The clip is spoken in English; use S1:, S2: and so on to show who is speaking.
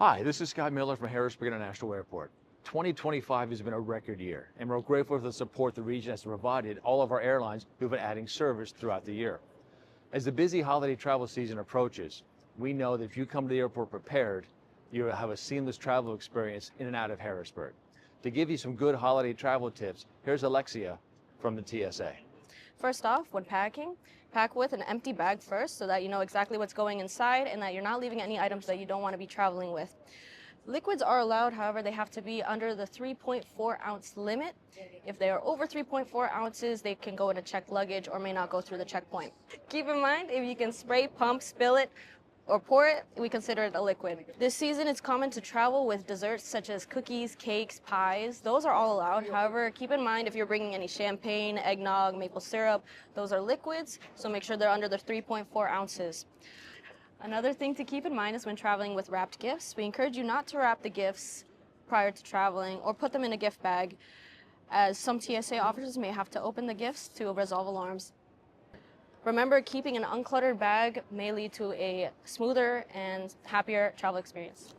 S1: Hi, this is Scott Miller from Harrisburg International Airport. 2025 has been a record year, and we're grateful for the support the region has provided all of our airlines who've been adding service throughout the year. As the busy holiday travel season approaches, we know that if you come to the airport prepared, you'll have a seamless travel experience in and out of Harrisburg. To give you some good holiday travel tips, here's Alexia from the TSA.
S2: First off, when packing, pack with an empty bag first so that you know exactly what's going inside and that you're not leaving any items that you don't want to be traveling with. Liquids are allowed, however, they have to be under the 3.4 ounce limit. If they are over 3.4 ounces, they can go into checked luggage or may not go through the checkpoint. Keep in mind, if you can spray, pump, spill it, or pour it, we consider it a liquid. This season, it's common to travel with desserts such as cookies, cakes, pies. Those are all allowed. However, keep in mind if you're bringing any champagne, eggnog, maple syrup, those are liquids, so make sure they're under the 3.4 ounces. Another thing to keep in mind is when traveling with wrapped gifts, we encourage you not to wrap the gifts prior to traveling or put them in a gift bag, as some TSA officers may have to open the gifts to resolve alarms. Remember, keeping an uncluttered bag may lead to a smoother and happier travel experience.